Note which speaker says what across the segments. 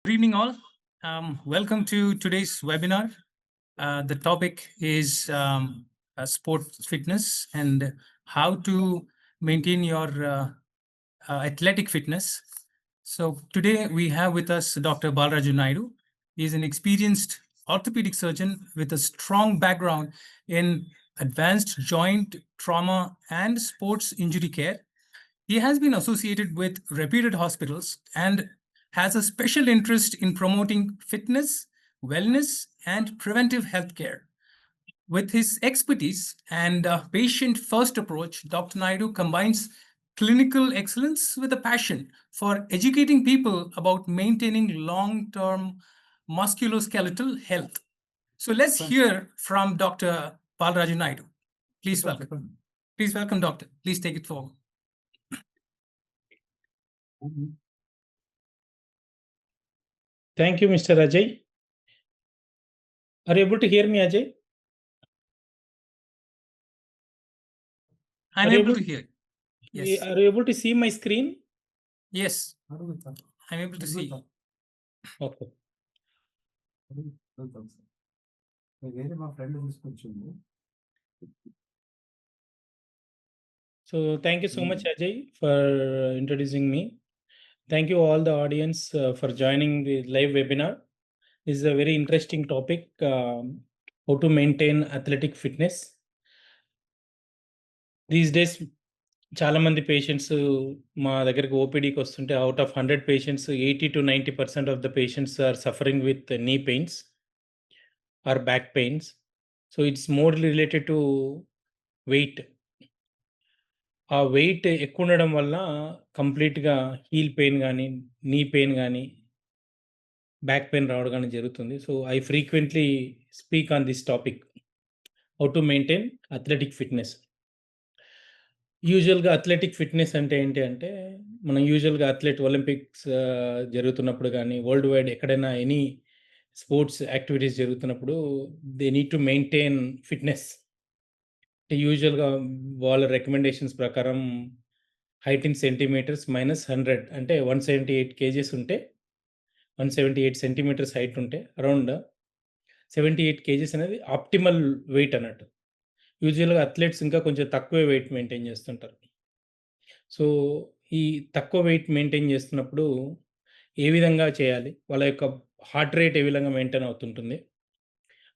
Speaker 1: Good evening, all. Welcome to today's webinar. The topic is sports fitness and how to maintain your athletic fitness. So, today we have with us Dr. Balaraju Naidu. He is an experienced orthopedic surgeon with a strong background in advanced joint trauma and sports injury care. He has been associated with reputed hospitals and has a special interest in promoting fitness, wellness, and preventive healthcare. With his expertise and patient first approach, Dr. Naidu combines clinical excellence with a passion for educating people about maintaining long term musculoskeletal health. So let's hear from Dr. Balaraju Naidu. Please welcome. Please welcome, Doctor. Please take it forward.
Speaker 2: Thank you, Mr. Ajay. Are you able to hear me, Ajay?
Speaker 1: I'm
Speaker 2: Are you
Speaker 1: able
Speaker 2: able
Speaker 1: to hear. Yes.
Speaker 2: Are you able to see my screen?
Speaker 1: Yes. I'm able to see.
Speaker 2: Okay. So thank you so much, Ajay, for introducing me. Thank you all the audience for joining the live webinar. This is a very interesting topic, how to maintain athletic fitness. These days, చాలా మంది patients మా దగ్గరికి ఓపీడీకి వస్తుంటే out of 100 patients 80 to 90% of the patients are suffering with knee pains or back pains. So it's more related to weight. ఆ weight ఎక్కువుండడం వల్ల కంప్లీట్‌గా హీల్ పెయిన్ గానీ, నీ పెయిన్ గానీ, బ్యాక్ పెయిన్ రావడం గానీ జరుగుతుంది. So, I frequently speak on this topic. How to maintain athletic fitness. యూజువల్‌గా అథ్లెటిక్ ఫిట్‌నెస్ అంటే ఏంటి అంటే, మనం యూజువల్‌గా ఒలింపిక్స్ జరుగుతున్నప్పుడు గానీ, వరల్డ్ వైడ్ ఎక్కడైనా ఎనీ స్పోర్ట్స్ యాక్టివిటీస్ జరుగుతున్నప్పుడు they need to maintain fitness. యూజువల్‌గా వాళ్ళ రికమెండేషన్స్ ప్రకారం హైట్ ఇన్ సెంటీమీటర్స్ మైనస్ 100 అంటే 178 కేజీస్ ఉంటే 178 సెంటీమీటర్స్ హైట్ ఉంటే అరౌండ్ 78 కేజీస్ అనేది ఆప్టిమల్ వెయిట్ అన్నట్టు. యూజువల్‌గా అథ్లెట్స్ ఇంకా కొంచెం తక్కువే వెయిట్ మెయింటైన్ చేస్తుంటారు. సో, ఈ తక్కువ వెయిట్ మెయింటైన్ చేస్తున్నప్పుడు ఏ విధంగా చేయాలి? వాళ్ళ యొక్క హార్ట్ రేట్ ఏ విధంగా మెయింటైన్ అవుతుంటుంది?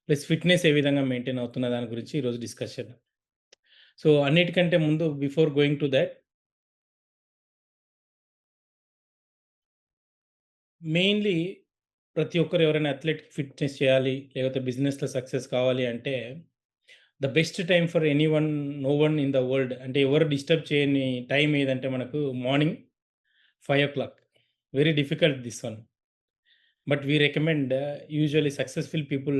Speaker 2: ప్లస్ ఫిట్‌నెస్ ఏ విధంగా మెయింటైన్ అవుతున్న దాని గురించి ఈరోజు డిస్కస్ చేద్దాం. సో, అన్నిటికంటే ముందు before going to thought mainly ప్రతి ఒక్కరు ఎవరైనా అథ్లెటిక్ ఫిట్‌నెస్ చేయాలి, లేకపోతే బిజినెస్‌లో సక్సెస్ కావాలి అంటే, the best time for anyone, no one in the world అంటే ఎవరు డిస్టర్బ్ చేయని టైం ఏదంటే మనకు morning 5:00. Very difficult this one. But we recommend usually successful people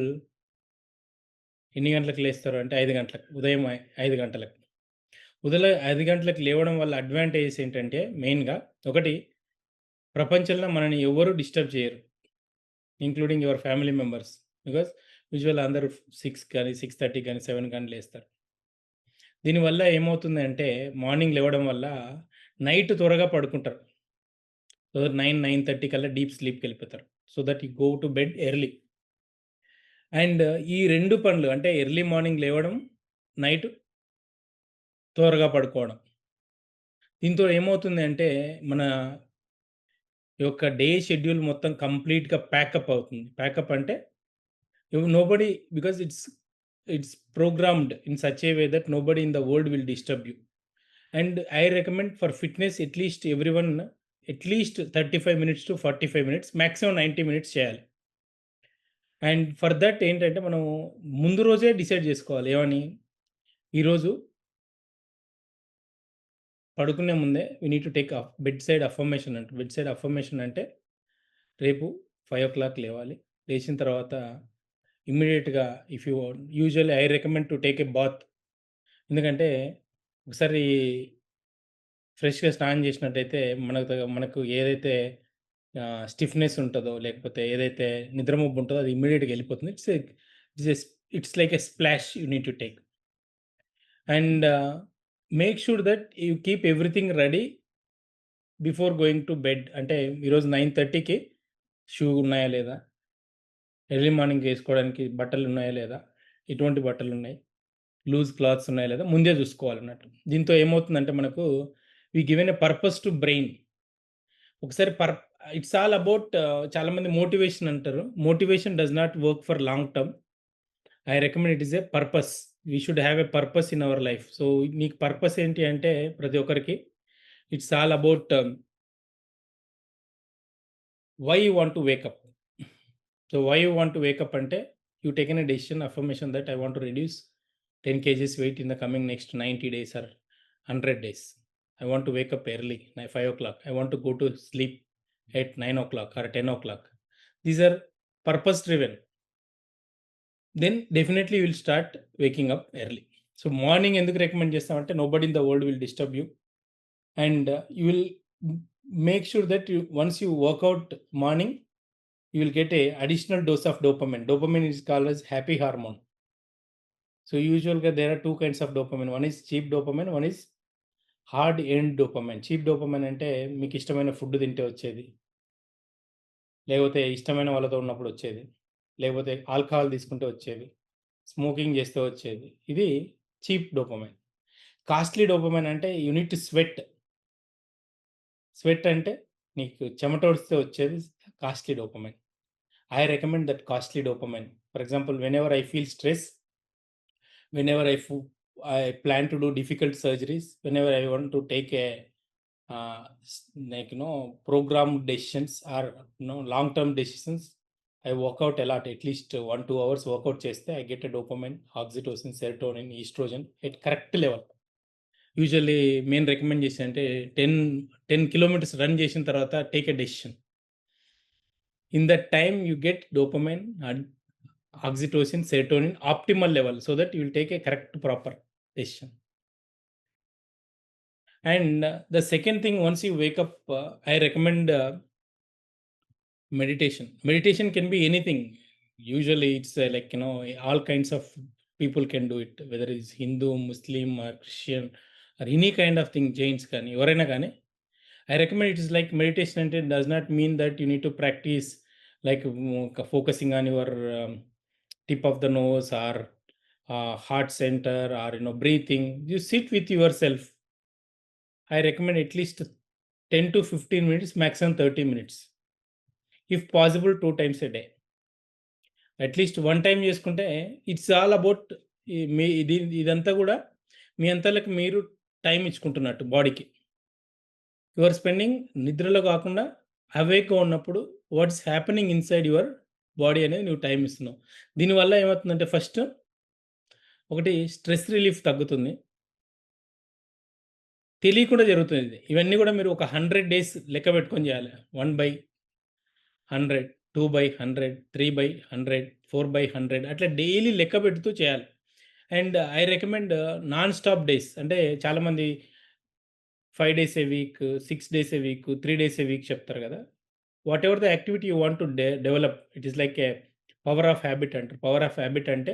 Speaker 2: ఎన్ని గంటలకు లేస్తారు అంటే 5 గంటలకు. ఉదయం 5 గంటలకు. ఉదయం 5 గంటలకు లేవడం వల్ల అడ్వాంటేజెస్ ఏంటంటే మెయిన్‌గా ఒకటి ప్రపంచంలో మనల్ని ఎవ్వరు డిస్టర్బ్ చేయరు. Including your family members. Because usual అందరూ 6 కానీ, 6:30 కానీ, 7 కానీ లేస్తారు. దీనివల్ల ఏమవుతుందంటే మార్నింగ్ లేవడం వల్ల నైట్ త్వరగా పడుకుంటారు. సో 9, 9:30 కల్లా డీప్ స్లీప్‌కెళ్ళిపోతారు. So that you go to bed early. And ఈ 2 పనులు అంటే ఎర్లీ మార్నింగ్ లేవడం, నైట్ త్వరగా పడుకోవడం. దీంతో ఏమవుతుంది అంటే మన యొక్క డే షెడ్యూల్ మొత్తం కంప్లీట్‌గా ప్యాకప్ అవుతుంది. ప్యాకప్ అంటే nobody because it's programmed in such a way that nobody in the world will disturb you. And I recommend for fitness at least everyone at least 35 minutes to 45 minutes maximum 90 minutes చేయాలి. And for that ఏంటంటే మనం ముందు రోజే decide చేసుకోవాలి. ఏమని? ఈరోజు పడుకునే ముందే we need to take bedside affirmation అంట. బెడ్ సైడ్ అఫర్మేషన్ అంటే రేపు 5:00 లేవాలి. లేచిన తర్వాత ఇమ్మీడియేట్‌గా if you usually I recommend to take a bath. ఎందుకంటే ఒకసారి ఫ్రెష్‌గా స్నానం చేసినట్టయితే మనకు ఏదైతే స్టిఫ్‌నెస్ ఉంటదో, లేకపోతే ఏదైతే నిద్ర మబ్బు ఉంటదో అది ఇమ్మీడియేట్‌గా ఎళ్ళిపోతుంది. It's like a splash you need to take. And make sure that you keep everything ready before going to bed. అంటే ఈరోజు 9:30కి షూ ఉన్నాయా లేదా? ఎర్లీ మార్నింగ్ ఏసుకోవడానికి బట్టలున్నాయా లేదా? ఎటువంటి బట్టలున్నాయి? లూజ్ క్లాత్స్ ఉన్నాయా లేదా? ముందే చూసుకోవాలన్నట్టు. దీంతో ఏమవుతుందంటే మనకు we given a purpose to brain. ఒకసారి ఇట్స్ ఆల్ అబౌట్ చాలామంది మోటివేషన్ అంటారు. Motivation does not work for long term. I recommend it is a purpose. We should have a purpose in our life. So, నీకు purpose ఏంటి అంటే ప్రతి ఒక్కరికి it's all about why you want to wake up. So, why you want to wake up అంటే you taken a decision, affirmation that I want to reduce 10 kgs weight in the coming next 90 days or 100 days. I want to wake up early, 5 o'clock. I want to go to sleep at 9 o'clock or 10 o'clock. These are purpose driven. Then definitely you will start waking up early. So morning ఎందుకు recommend చేస్తామంటే nobody in the world will disturb you, and you will make sure that once you work out morning, you will get a additional dose of dopamine. Dopamine is called as happy hormone. So usually there are two kinds of dopamine. One is cheap dopamine, one is hard end dopamine. Cheap dopamine అంటే మీకు ఇష్టమైన food తింటే వచ్చేది, లేకపోతే ఇష్టమైన వాళ్ళతో ఉన్నప్పుడు వచ్చేది, లేకపోతే ఆల్కహాల్ తీసుకుంటే వచ్చేది, స్మోకింగ్ చేస్తే వచ్చేది. ఇది చీప్ డోపమైన్. కాస్ట్లీ డోపమైన్ అంటే you need to sweat. Sweat అంటే నీకు చెమటోడిస్తే వచ్చేది costly dopamine. I recommend that costly dopamine. For example, whenever I feel stress, whenever I plan to do difficult surgeries, whenever I want to take a programmed decisions or long term decisions, I work out a lot. At least 1-2 hours workout cheste I get a dopamine, oxytocin, serotonin, estrogen at correct level. Usually main recommendation ante 10 kilometers run చేసిన తర్వాత take a decision. In that time you get dopamine and oxytocin, serotonin optimal level, so that you will take a correct proper decision. And the second thing, once you wake up, I recommend meditation. Meditation can be anything. Usually it's all kinds of people can do it, whether it's Hindu, Muslim or Christian or any kind of thing, Jains kani evaraina kani. I recommend it is like meditation, and it does not mean that you need to practice like focusing on your tip of the nose or heart center or breathing. You sit with yourself. I recommend at least 10 to 15 minutes, maximum 30 minutes. If possible, 2 times a day. At least 1 time చేసుకుంటే it's all about me ఇదంతా కూడా మీ అంతలకు మీరు time ఇచ్చుకుంటున్నట్టు బాడీకి. You are spending నిద్రలో కాకుండా అవేక్‌గా ఉన్నప్పుడు what's happening inside your body అనేది నువ్వు టైం ఇస్తున్నావు. దీనివల్ల ఏమవుతుందంటే ఫస్ట్ ఒకటి స్ట్రెస్ రిలీఫ్ తగ్గుతుంది. తెలియకుండా జరుగుతుంది. ఇవన్నీ కూడా మీరు ఒక 100 డేస్ లెక్క పెట్టుకొని చేయాలి. 1/100, 2/100, 3/100, 4/100 అట్లా డైలీ లెక్క పెడుతూ చేయాలి. And I recommend non stop days. అంటే చాలామంది 5 days a week, 6 days a week, 3 days a week చెప్తారు కదా! What ever the activity you want to develop, it is like A power of habit అంటారు. Power of habit అంటే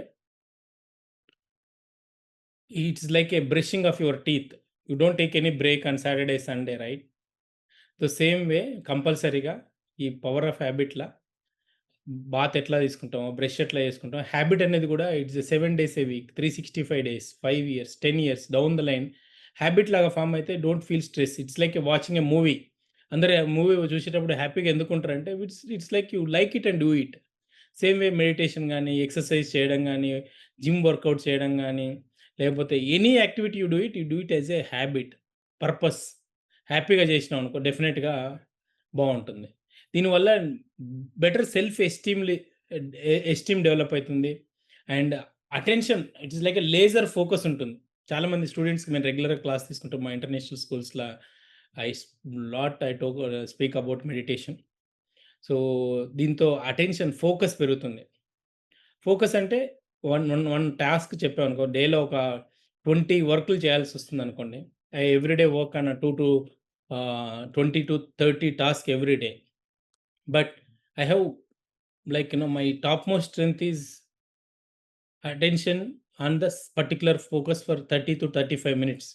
Speaker 2: it's like a brushing of your teeth. You don't take any break on Saturday, Sunday, right? The same way కంపల్సరీగా ఈ power of హ్యాబిట్‌లా bath ఎట్లా తీసుకుంటామో, brush ఎట్లా చేసుకుంటామో, habit అనేది కూడా it's 7 days a week, 365 days, 5 years, 10 years down the line habit లాగా form అయితే don't feel stress. It's like a watching a movie. అందరూ మూవీ చూసేటప్పుడు హ్యాపీగా ఎందుకుంటారంటే it's like you like it and do it. Same way meditation గానీ, exercise చేయడం గానీ, gym workout చేయడం గానీ, లేకపోతే any activity you do it as a habit, purpose. హ్యాపీగా చేసినావు అనుకో డెఫినెట్‌గా బావుంటుంది. దీనివల్ల బెటర్ సెల్ఫ్ ఎస్టీమ్ డెవలప్ అవుతుంది. And attention, it is like a laser focus ఉంటుంది. చాలామంది స్టూడెంట్స్‌కి మేము రెగ్యులర్‌గా క్లాస్ తీసుకుంటాం మా ఇంటర్నేషనల్ స్కూల్స్‌లో. I speak about meditation. So, దీంతో అటెన్షన్ ఫోకస్ పెరుగుతుంది. ఫోకస్ అంటే వన్ టాస్క్ చెప్పామనుకో, డేలో ఒక 20 వర్కులు చేయాల్సొస్తుందనుకోండి. I everyday work on 20-30 task every day. But I have my topmost strength is attention on this particular focus for 30 to 35 minutes.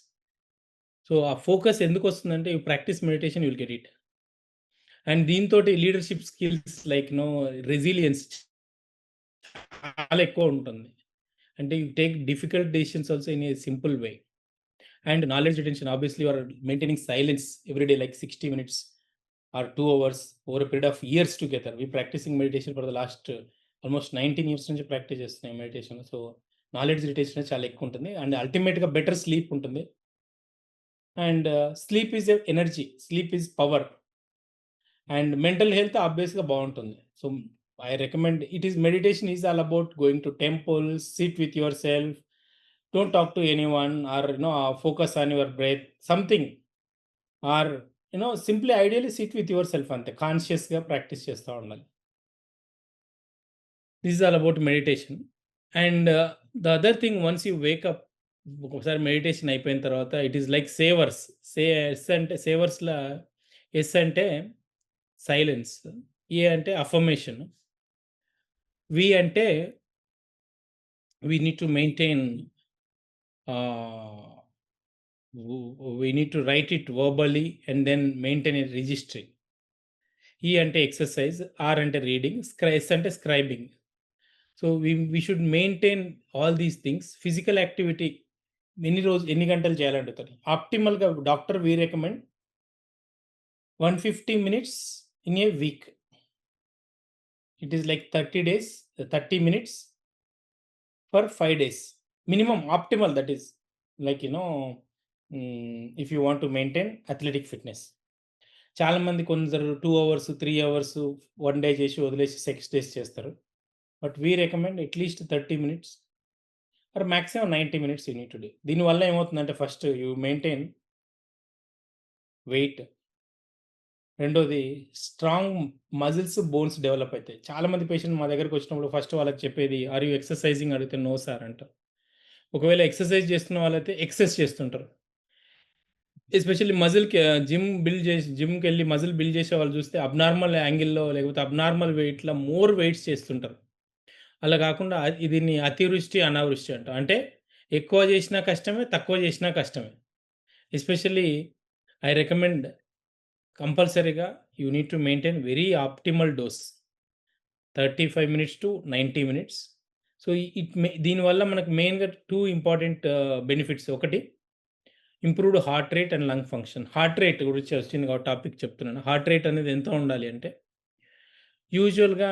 Speaker 2: So, ఆ focus ఎందుకొస్తుందంటే, you practice meditation, you will get it. And దీనితోటి leadership skills like resilience చాలా ఎక్కువ ఉంటుంది. అంటే you take difficult decisions also in a simple way. And knowledge retention obviously you are maintaining silence every day like 60 minutes or 2 hours over a period of years together. We practicing meditation for the last almost 19 years నుంచి practice చేస్తున్నాం meditation. So knowledge retention చాలా ఎక్కువ ఉంటుంది. And అల్టిమేట్‌గా better sleep ఉంటుంది. And sleep is energy, sleep is power. And mental health ఆబ్వియస్‌గా బావుంటుంది. So I recommend it is meditation is all about going to temples, sit with yourself, don't talk to anyone or focus on your breath something or simply ideally sit with yourself అంతే. కాన్షియస్‌గా practice చేస్తా ఉండాలి. This is all about meditation. And the other thing once you wake up ఒక్కొక్కసారి meditation అయిపోయిన తర్వాత it is like SAVERS. S అంటే సేవర్స్‌లా yes అంటే సైలెన్స్, ఏ అంటే అఫర్మేషన్, వి అంటే we need to maintain we need to write it verbally and then maintain a registry. E ante exercise, R ante reading, S ante scribing. So we should maintain all these things. Physical activity ఎన్ని గంటలు చేయాలంటారు? ఆప్టిమల్‌గా doctor we recommend 150 minutes in a week. It is like 30 days, 30 minutes for 5 days. Minimum optimal, that is like if you want to maintain athletic fitness. చాలామంది కొందరు 2 hours, 3 hours 1 day చేసి వదిలేసి 6 days చేస్తారు. But we recommend at least 30 minutes or maximum 90 minutes you need to do. దీనివల్ల ఏమవుతుందంటే first you maintain wait. రెండోది strong muscles, bones develop అయితాయి. చాలామంది పేషెంట్ మా దగ్గరికి వచ్చినప్పుడు ఫస్ట్ వాళ్ళకి చెప్పేది ఆర్ యూ ఎక్సర్సైజింగ్ అడిగితే నో సార్ అంటారు. ఒకవేళ ఎక్సర్సైజ్ చేస్తున్న వాళ్ళైతే ఎక్సెస్ చేస్తుంటారు. ఎస్పెషల్లీ మజిల్‌కి జిమ్‌కెళ్ళి మజిల్ బిల్డ్ చేసే వాళ్ళు చూస్తే అబ్నార్మల్ యాంగిల్‌లో లేకపోతే అబ్నార్మల్ వెయిట్‌లో మోర్ వెయిట్స్ చేస్తుంటారు. అలా కాకుండా దీన్ని అతివృష్టి, అనావృష్టి అంటాం. అంటే ఎక్కువ చేసినా కష్టమే, తక్కువ చేసినా కష్టమే. ఎస్పెషల్లీ ఐ రికమెండ్ కంపల్సరీగా you need to maintain very optimal dose 35 minutes to 90 minutes. So దీనివల్ల మనకు మెయిన్‌గా 2 ఇంపార్టెంట్ బెనిఫిట్స్. ఒకటి improved heart rate and lung function. Heart rate గురించి వచ్చింది కాబట్టి టాపిక్ చెప్తున్నాను. హార్ట్ రేట్ అనేది ఎంత ఉండాలి అంటే యూజువల్‌గా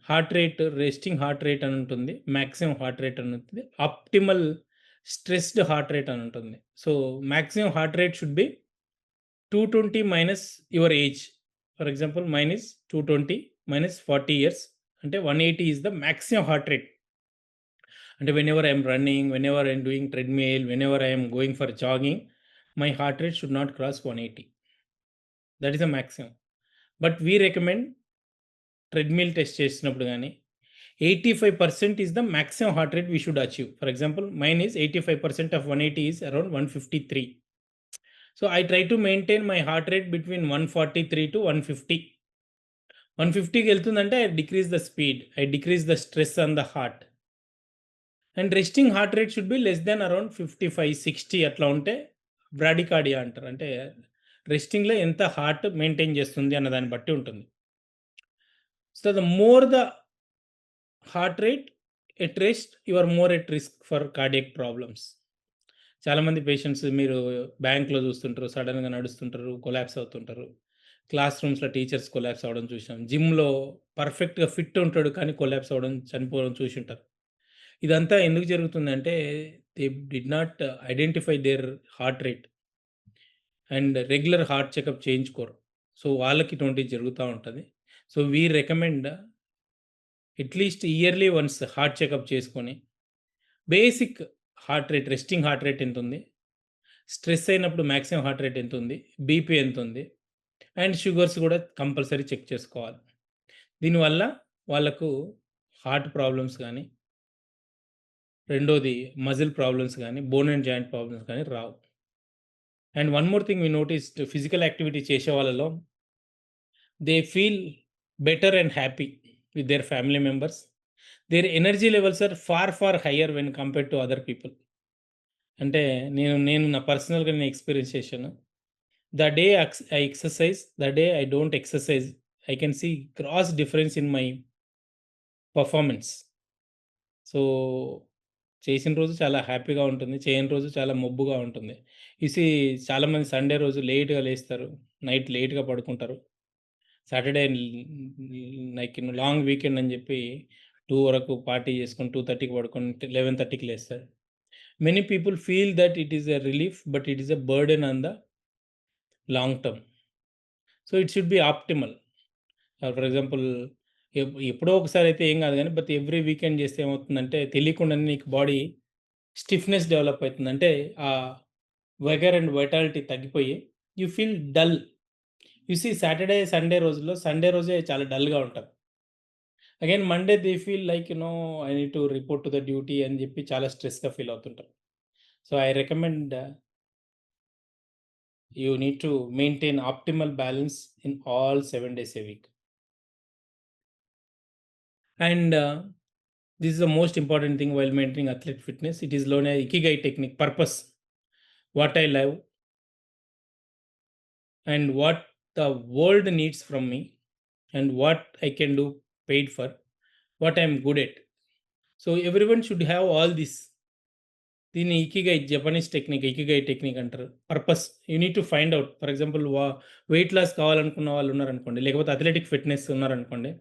Speaker 2: heart rate, resting heart rate అని ఉంటుంది. మాక్సిమం హార్ట్ రేట్ అని ఉంటుంది. ఆప్టిమల్ స్ట్రెస్డ్ హార్ట్ రేట్ అని ఉంటుంది. So maximum heart rate should be 220 minus your age. For example mine is 220 minus 40 years అంటే 180 is the maximum heart rate. అంటే whenever I'm running, whenever I'm doing treadmill, whenever I'm going for jogging, my heart rate should not cross 180. That is a maximum. But we recommend treadmill test చేసినప్పుడు గానీ 85% is the maximum heart rate we should achieve. For example, mine is 85% of 180 is around 153. So I try to maintain my heart rate between 143 to 150. 150కి వెళ్తుందంటే I decrease the speed, I decrease the stress on the heart. And resting heart rate should be less than around 55, 60 అట్లా ఉంటే bradycardia అంటారు. అంటే రెస్టింగ్‌లో ఎంత heart maintain చేస్తుంది అన్న దాన్ని బట్టి ఉంటుంది. So the more the heart rate at rest, you are more at risk for cardiac problems. చాలామంది పేషెంట్స్ మీరు బ్యాంక్‌లో చూస్తుంటారు, సడెన్‌గా నడుస్తుంటారు, కొలాప్స్ అవుతుంటారు. క్లాస్ రూమ్స్‌లో టీచర్స్ కొలాప్స్ అవ్వడం చూసాం. జిమ్‌లో పర్ఫెక్ట్‌గా ఫిట్ ఉంటాడు కానీ కొలాప్స్ అవ్వడం, చనిపోవడం చూసుంటారు. ఇదంతా ఎందుకు జరుగుతుందంటే they did not identify their heart rate and regular heart checkup చేయించుకోరు. సో వాళ్ళకి ఇటువంటివి జరుగుతూ ఉంటుంది. So we recommend at least yearly once heart checkup చేసుకొని basic heart rate, resting heart rate ఎంతుంది, స్ట్రెస్ అయినప్పుడు మాక్సిమం హార్ట్ రేట్ ఎంతుంది, బీపీ ఎంతుంది అండ్ షుగర్స్ కూడా కంపల్సరీ చెక్ చేసుకోవాలి. దీనివల్ల వాళ్ళకు హార్ట్ ప్రాబ్లమ్స్ కానీ, రెండోది మజిల్ ప్రాబ్లమ్స్ కానీ, బోన్ అండ్ జాయింట్ ప్రాబ్లమ్స్ కానీ రావు. And one more thing we noticed physical activity చేసే వాళ్ళలో they feel better and happy with their family members. Their energy levels are far higher when compared to other people. అంటే నేను నా పర్సనల్‌గా నేను experience చేశాను. The day I exercise, the day I don't exercise I can see gross difference in my performance. So, చేసిన రోజు చాలా హ్యాపీగా ఉంటుంది. చేయని రోజు చాలా మొబ్బుగా ఉంటుంది. యూ సీ చాలామంది సండే రోజు లేట్‌గా లేస్తారు. నైట్ లేట్‌గా పడుకుంటారు. సాటర్‌డే లైక్ లాంగ్ వీకెండ్ అని చెప్పి 2 వరకు పార్టీ చేసుకొని 2:30కి పడుకొని 11:30కి లేస్తారు. Many people feel that it is a relief, but it is a burden on the long term. So, it should B optimal. For example ఎప్పుడో ఒకసారి అయితే ఏం కాదు గానీ, బట్ ఎవ్రీ వీకెండ్ చేస్తే ఏమవుతుందంటే తెలియకుండానే నీకు బాడీ స్టిఫ్‌నెస్ డెవలప్ అయితుంది. అంటే వెగర్ అండ్ వైటాలిటీ తగ్గిపోయి you feel dull. You see Saturday, Sunday రోజుల్లో సండే రోజే చాలా డల్‌గా ఉంటారు. Again Monday they feel like I need to report to the duty అని చెప్పి చాలా స్ట్రెస్‌గా ఫీల్ అవుతుంటారు. So, I recommend you need to maintain optimal balance in all 7 days a week. And this is the most important thing while maintaining athlete fitness. It is known as Ikigai technique, purpose. What I love and what the world needs from me, and what I can do paid for, what I am good at. So everyone should have all this. దీన్ని ikigai Japanese technique ikigai technique అంటారు. Purpose you need to find out. For example weight loss కావాలనుకున్న వాళ్ళు ఉన్నారనుకోండి, లేకపోతే athletic fitness ఉన్నారనుకోండి,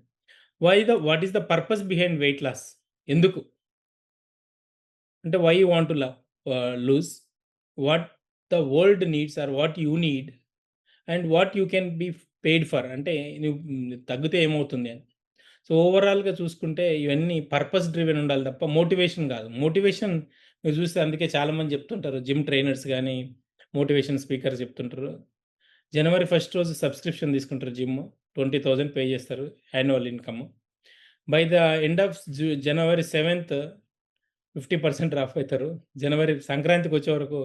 Speaker 2: what is the purpose behind weight loss? ఎందుకు? అంటే why you want to lose, what the world needs or what you need, and what you can be paid for. అంటే నువ్వు తగ్గితే ఏమవుతుంది అని. సో, ఓవరాల్‌గా చూసుకుంటే ఇవన్నీ పర్పస్ డ్రివెన్ ఉండాలి తప్ప మోటివేషన్ కాదు. మోటివేషన్ మీరు చూస్తే అందుకే చాలామంది చెప్తుంటారు, జిమ్ ట్రైనర్స్ గానీ, మోటివేషన్ స్పీకర్స్ చెప్తుంటారు. జనవరి 1 రోజు సబ్స్క్రిప్షన్ తీసుకుంటారు జిమ్. 20,000 పే చేస్తారు annual income. By the end of January 7థ్ 50% డ్రాప్ అవుతారు. జనవరి సంక్రాంతికి వచ్చే వరకు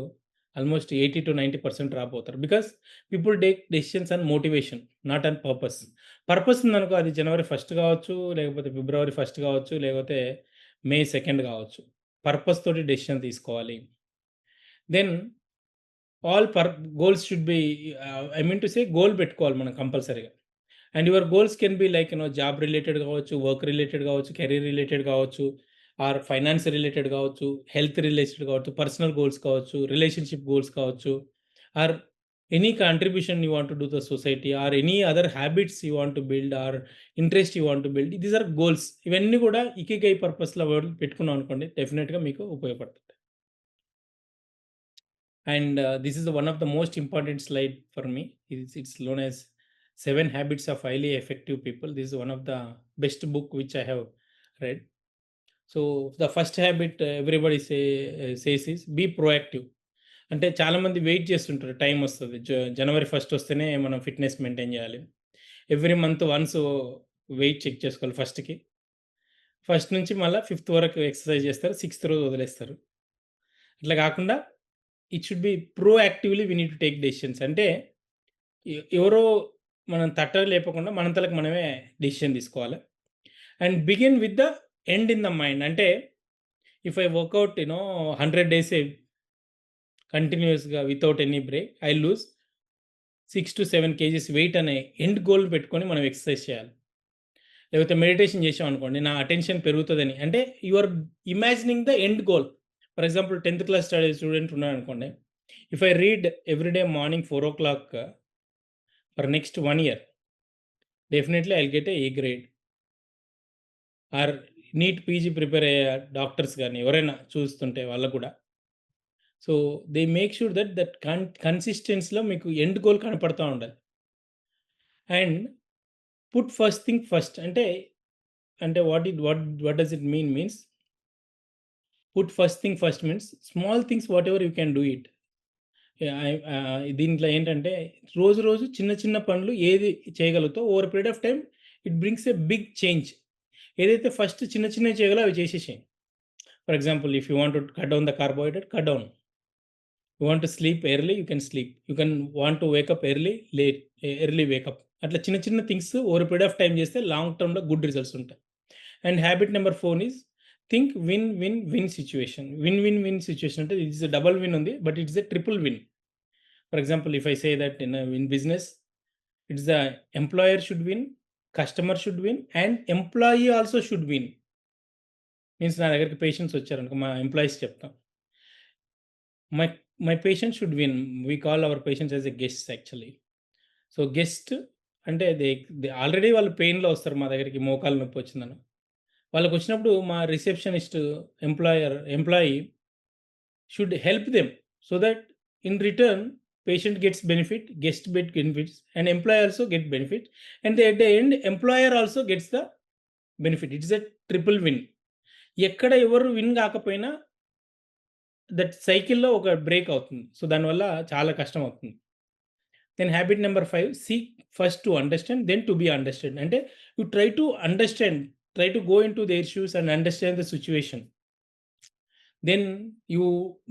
Speaker 2: ఆల్మోస్ట్ 80-90% డ్రాప్ అవుతారు. Because people take decisions on motivation, not on purpose. Purpose ఉందనుకో, అది జనవరి 1 కావచ్చు, లేకపోతే ఫిబ్రవరి 1 కావచ్చు, లేకపోతే మే 2 కావచ్చు. పర్పస్ తోటి డెసిషన్ తీసుకోవాలి. Then all goals should be I mean to say goal పెట్టుకోవాలి మనం కంపల్సరీగా. And your goals can be like job related కావచ్చు, వర్క్ రిలేటెడ్ కావచ్చు, కెరీర్ రిలేటెడ్ కావచ్చు, ఆర్ ఫైనాన్స్ రిలేటెడ్ కావచ్చు, హెల్త్ రిలేటెడ్ కావచ్చు, పర్సనల్ గోల్స్ కావచ్చు, రిలేషన్‌షిప్ గోల్స్ కావచ్చు, or any contribution you want to do the society, or any other habits you want to build, or interest you want to build. These are goals. ఇవన్నీ కూడా ikigai పర్పస్‌లో పెట్టుకున్నాం అనుకోండి, డెఫినిట్‌గా మీకు ఉపయోగపడుతుంది. And this is one of the most important slide for me. It's known as 7 Habits of Highly Effective People. This is one of the best book which I have read. So the first habit everybody says is be proactive. అంటే చాలామంది wait చేస్తుంటారు, time వస్తుంది, జనవరి 1 వస్తేనే మనం fitness maintain చేయాలి. Every month once weight check చేసుకోవాలి ఫస్ట్‌కి. First నుంచి మళ్ళీ 5th వరకు ఎక్సర్సైజ్ చేస్తారు, 6th రోజు వదిలేస్తారు. అట్లా కాకుండా ఇట్ షుడ్ బి ప్రోయాక్టివ్‌లీ we need to take decisions. అంటే ఎవరో మనం లేపకుండా మనంతలకు మనమే డెసిషన్ తీసుకోవాలి. And begin with the end in the mind. అంటే ఇఫ్ ఐ వర్కౌట్ 100 డేస్ కంటిన్యూయస్‌గా without any break, I lose 6-7 kgs weight అనే ఎండ్ గోల్ పెట్టుకొని మనం ఎక్సర్సైజ్ చేయాలి. లేకపోతే మెడిటేషన్ చేసామనుకోండి, నా అటెన్షన్ పెరుగుతుందని. అంటే you are imagining the end goal. For example 10th class student ఉన్నారనుకోండి, if I read everyday morning 4:00 for next 1 year, definitely I will get A grade. Or NEET PG prepare అయ్యే doctors గానీ ఎవరైనా చూస్తుంటే వాళ్ళకు కూడా. So, they make sure that కన్సిస్టెన్సీలో మీకు end goal కనపడతా ఉండాలి. And put first thing first. అంటే what does it means put first thing first means small things what ever you can do it. దీంట్లో ఏంటంటే రోజు చిన్న చిన్న పనులు ఏది చేయగలుగుతావు, over period of time it brings a big change. ఏదైతే ఫస్ట్ చిన్న చిన్నవి చేయగలో అవి చేసేసేయి. For example if you want to cut down the carbohydrate, cut down. You want to sleep early, you can sleep. You can want to wake up early, early wake up. అట్లా చిన్న చిన్న things over period of time చేస్తే long టర్మ్‌లో good results ఉంటాయి. And habit number 4 is think win win win situation. Win situation అంటే it's double win ఉంది, but it's a triple win. For example if I say that in business, it's the employer should win, customer should win and employee also should win. Means నా దగ్గరికి patients వచ్చారనుకో, మా employees చెప్తాం. My my patient should win. We call our patients as a guests actually. So, guest అంటే they already వాళ్ళు పెయిన్‌లో వస్తారు మా దగ్గరికి, మోకాలు నొప్పి వచ్చిందని. వాళ్ళకొచ్చినప్పుడు మా receptionist employee should help them so that in return patient gets benefit, guest get benefits, and employer also get benefit, and at the end employer also gets the benefit. It is a triple win. ఎక్కడ ఎవరు win కాకపోయినా that సైకిల్‌లో ఒక break అవుతుంది. So, దానివల్ల చాలా కష్టం అవుతుంది. Then habit number 5, seek first to understand then to be understand. అంటే you try to understand, try to go into their shoes and understand the situation. Then you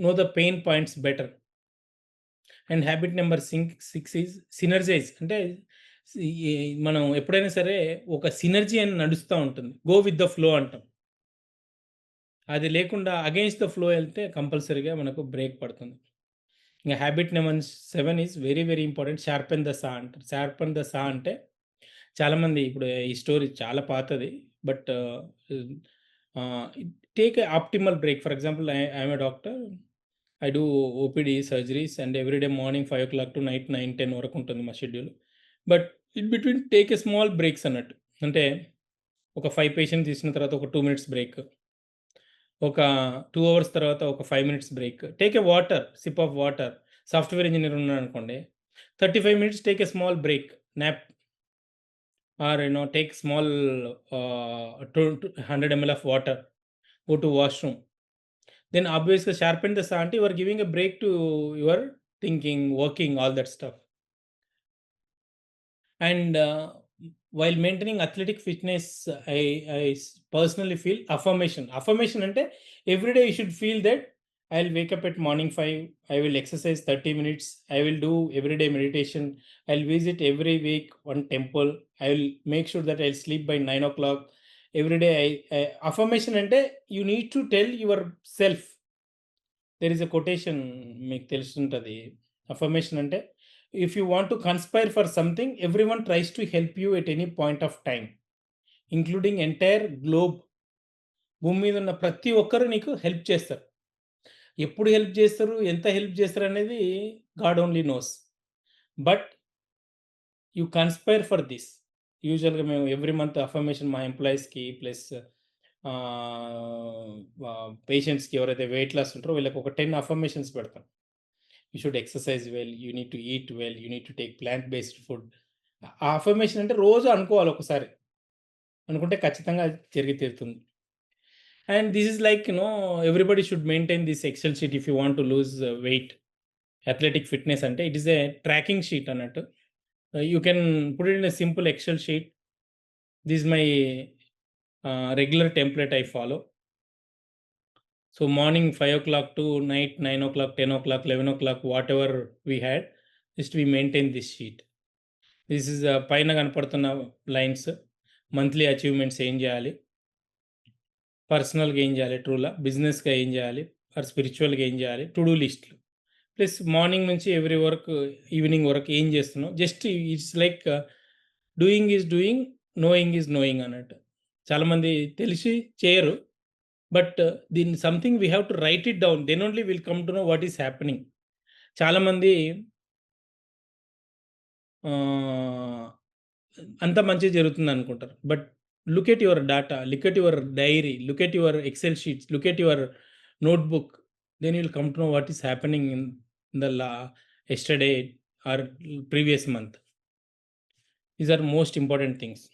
Speaker 2: know the pain points better. And habit number 6 is synergize. అంటే మనం ఎప్పుడైనా సరే ఒక synergy అని నడుస్తా ఉంటుంది. Go with the flow అంటాం. అది లేకుండా అగెయిన్స్ట్ ద ఫ్లో ఎళ్తే కంపల్సరీగా మనకు బ్రేక్ పడుతుంది. ఇంక habit number 7 is very, very important. Sharpen the saw అంటారు. షార్పెన్ ద సా అంటే చాలామంది ఇప్పుడు ఈ స్టోరీ చాలా పాతది. But take a optimal break. For example I am a doctor. I do OPD surgeries and everyday morning 5:00 to night 9, 10 వరకు ఉంటుంది మా schedule. But in between take a small breaks అన్నట్టు. అంటే ఒక 5 పేషెంట్ తీసిన తర్వాత ఒక 2 మినిట్స్ బ్రేక్. ఒక 2 అవర్స్ తర్వాత ఒక 5 minutes break. Take a water, sip of water. Software engineer ఉన్నాడనుకోండి, 35 minutes take a small break, nap or take small 100 ml of water, go to washroom. Then obviously sharpen the saw అంటే you are giving a break to your thinking, working, all that stuff. And while maintaining athletic fitness, I personally feel affirmation అంటే every day you should feel that I'll wake up at morning 5, I will exercise 30 minutes, I will do everyday meditation, I'll visit every week one temple, I will make sure that I'll sleep by 9 o'clock every day. Affirmation అంటే you need to tell yourself. There is a quotation మీకు తెలుసుంటది. Affirmation అంటే if you want to conspire for something everyone tries to help you at any point of time, including entire globe. భూమి మీద ఉన్న ప్రతి ఒక్కరు నీకు హెల్ప్ చేస్తారు. ఎప్పుడు హెల్ప్ చేస్తారు, ఎంత హెల్ప్ చేస్తారు అనేది God only knows. But you conspire for this. యూజువల్‌గా మేము ఎవ్రీ మంత్ అఫర్మేషన్ మా ఎంప్లాయీస్‌కి ప్లస్ పేషెంట్స్‌కి ఎవరైతే వెయిట్ లాస్ ఉంటారో వీళ్ళకి ఒక 10 అఫర్మేషన్స్ పెడతాం. You should exercise well, you need to eat well, you need to take plant based food. ఆ అఫర్మేషన్ అంటే రోజు అనుకోవాలి ఒకసారి. అనుకుంటే ఖచ్చితంగా జరిగి తీరుతుంది. And this is like everybody should maintain this Excel sheet if you want to lose weight. Athletic fitness అంటే it is a tracking sheet అన్నట్టు. You can put it in a simple Excel sheet. This is my regular template I follow. So morning 5 o'clock to night 9 o'clock, 10 o'clock, 11 o'clock, whatever we had, just we maintain this sheet. This is పైన కనపడుతున్న lines. Monthly achievements ఏం చేయాలి, పర్సనల్‌గా ఏం చేయాలి, బిజినెస్‌గా ఏం చేయాలి, are స్పిరిచువల్‌గా ఏం చేయాలి, టు డూ లిస్ట్‌లు. ప్లస్ మార్నింగ్ నుంచి ఎవ్రీ వర్క్ ఈవినింగ్ వరకు ఏం చేస్తున్నావు. Just it's like doing is doing, knowing is knowing అన్నట్టు. చాలామంది తెలిసి చేయరు. బట్ దీన్ని something we have to write it down, then only will come to know what is happening. చాలామంది అంతా మంచిగా జరుగుతుంది అనుకుంటారు. But look at your data, look at your diary, look at your excel sheets, look at your notebook, then will come to know what is happening in the yesterday or previous month. These are most important things.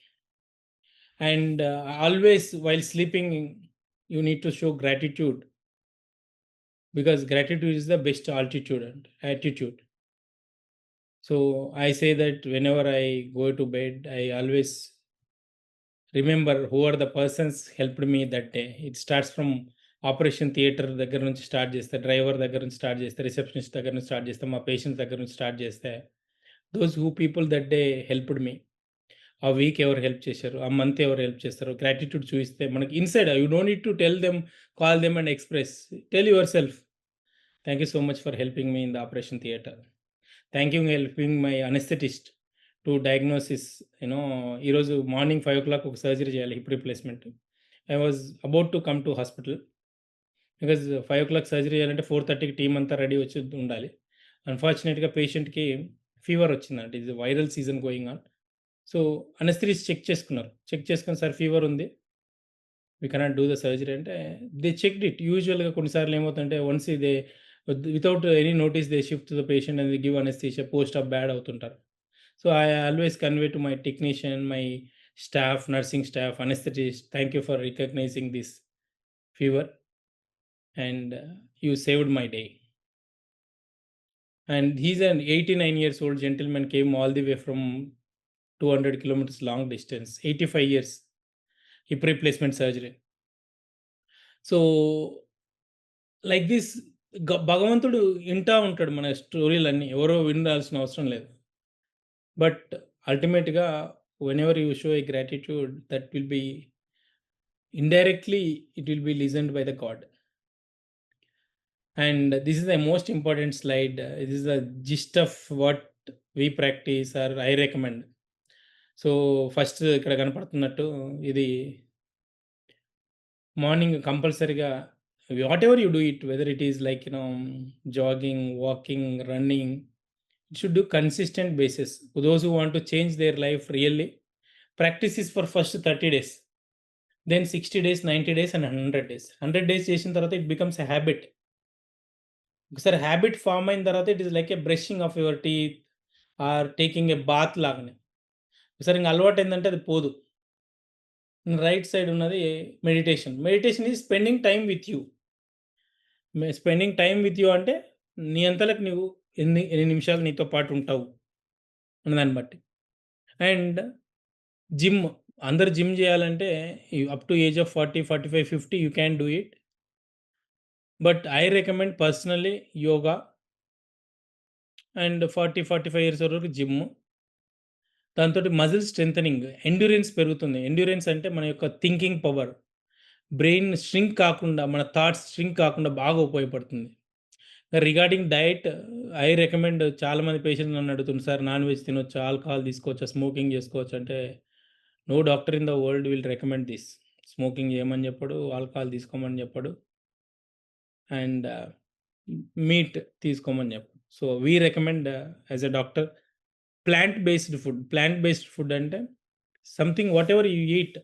Speaker 2: And always while sleeping you need to show gratitude, because gratitude is the best altitude and attitude. So I say that whenever I go to bed, I always remember who are the persons helped me that day. It starts from operation theatre దగ్గర నుంచి start చేస్తే, driver దగ్గర నుంచి start చేస్తే, receptionist దగ్గర నుంచి start చేస్తే, మా పేషెంట్స్ దగ్గర నుంచి స్టార్ట్ చేస్తే, those who people that day helped me. ఆ వీక్ ఎవరు హెల్ప్ చేశారు, ఆ మంత్ ఎవరు హెల్ప్ చేస్తారు, గ్రాటిట్యూడ్ చూపిస్తే మనకి inside, you don't need to tell them, call them and express. Tell your self, thank you so much for helping me in the operation theatre. Thank you helping my anaesthetist to diagnosis ఈరోజు morning 5:00 ఒక surgery చేయాలి, hip replacement. I was about to come to hospital. Because 5:00 surgery చేయాలంటే 4:30కి team అంతా ready వచ్చి ఉండాలి. అన్‌ఫార్చునేట్‌గా పేషెంట్‌కి fever వచ్చిందంట. ఇది viral season going on. So, anaesthetist check చేసుకున్నారు. చెక్ చేసుకొని, "సార్ ఫీవర్ ఉంది. We cannot do the surgery" అంటే దే చెక్డ్ ఇట్. యూజువల్‌గా కొన్నిసార్లు ఏమవుతుందంటే once they without any notice they shift the patient and they give anaesthesia post op bad అవుతుంటారు. So, I always convey to my technician, my staff, nursing staff, anaesthetist, "thank you for recognising this fever and you saved my day." And he's an 89 years old gentleman, came all the way from 200 kilometers long distance, 85 years, hip replacement surgery. So, like this భగవంతుడు ఇంటా ఉంటాడు మన స్టోరీలన్నీ. ఎవరో వినాల్సిన అవసరం లేదు. But అల్టిమేట్‌గా whenever you show a gratitude, that will be indirectly it will be listened by the God. And this is the most important slide. This is the gist of what we practice or I recommend. So, first ఇక్కడ కనపడుతున్నట్టు ఇది morning కంపల్సరీగా whatever you do it, whether it is like jogging, walking, running, it should do consistent basis. For those who want to change their life really, practice is for first 30 days, then 60 days, 90 days and 100 days. 100 days చేసిన తర్వాత it becomes a habit. ఒకసారి habit form అయిన తర్వాత it is like a brushing of your teeth or taking a bath లాగానే. ఒకసారి ఇంక అలవాటు ఏంటంటే అది పోదు. రైట్ సైడ్ ఉన్నది meditation. Meditation is spending time with you. Spending time with you అంటే నీ అంతలకు నువ్వు ఎన్ని నిమిషాలు నీతో పాటు ఉంటావు అన్నదాన్ని బట్టి. అండ్ జిమ్, అందరు జిమ్ చేయాలంటే up to age of 40, 45, 50 you can do it. But I recommend personally yoga and 40, 45 years వరకు జిమ్. దాంతోటి మజిల్ స్ట్రెంథెనింగ్, ఎండ్యూరెన్స్ పెరుగుతుంది. ఎండ్యూరెన్స్ అంటే మన యొక్క థింకింగ్ పవర్, బ్రెయిన్ స్ట్రింక్ కాకుండా, మన థాట్స్ స్ట్రింక్ కాకుండా బాగా ఉపయోగపడుతుంది. Regarding diet, I recommend. చాలామంది పేషెంట్స్ నన్ను అడుగుతున్నారు, "సార్ నాన్ వెజ్ తినొచ్చా? ఆల్కహాల్ తీసుకోవచ్చా? స్మోకింగ్ చేసుకోవచ్చా?" అంటే no doctor in the world will recommend this. Smoking చేయమని చెప్పడు, ఆల్కహాల్ తీసుకోమని చెప్పడు, అండ్ మీట్ తీసుకోమని చెప్పడు. So, we recommend as a doctor plant based food. Plant based food అంటే something what ever you eat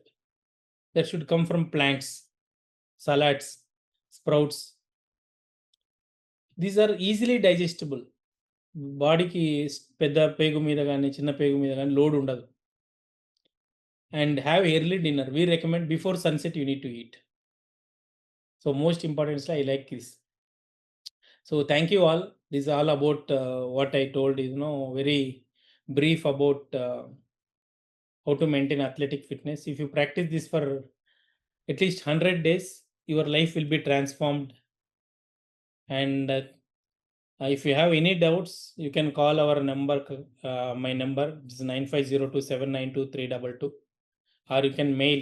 Speaker 2: that should come from plants, salads, sprouts. These are easily digestible. బాడీకి పెద్ద పేగు మీద కానీ, చిన్న పేగు మీద కానీ లోడ్ ఉండదు. And have early dinner. We recommend before sunset you need to eat. So, most ఇంపార్టెంట్స్లో I like this. So, thank you all. This is all about what I told is very brief about how to maintain athletic fitness. If you practice this for at least 100 days, your life will be transformed. And if you have any doubts, you can call our number. My number is 9502792322, or you can mail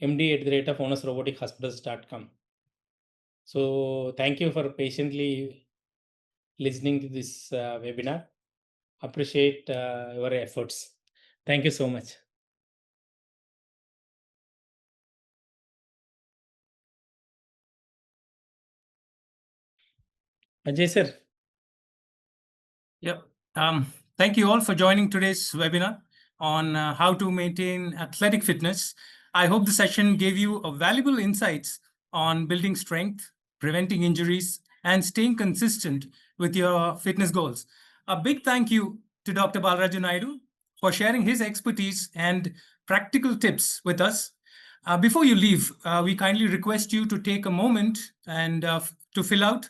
Speaker 2: md@onusrobotichospitals.com. So, thank you for patiently listening to this webinar. Appreciate your efforts. Thank you so much. Ajay sir.
Speaker 1: Yep. Thank you all for joining today's webinar on how to maintain athletic fitness. I hope the session gave you a valuable insights on building strength, preventing injuries, and staying consistent with your fitness goals. A big thank you to Dr. Balaraju Naidu for sharing his expertise and practical tips with us. Before you leave, we kindly request you to take a moment and to fill out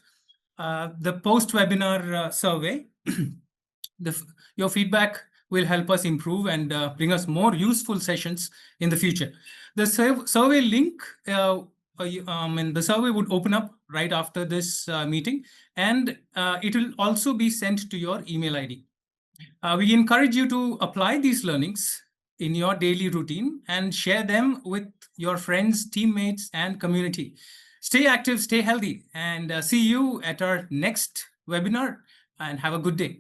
Speaker 1: the post-webinar survey. Your feedback will help us improve and bring us more useful sessions in the future. The survey link, and the survey would open up right after this meeting, and it will also be sent to your email ID. We encourage you to apply these learnings in your daily routine and share them with your friends, teammates, and community. Stay active, stay healthy, and see you at our next webinar, and have a good day.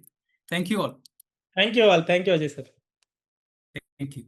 Speaker 1: Thank you all.
Speaker 2: Thank you all. Thank you, Ajay sir.
Speaker 1: Thank you.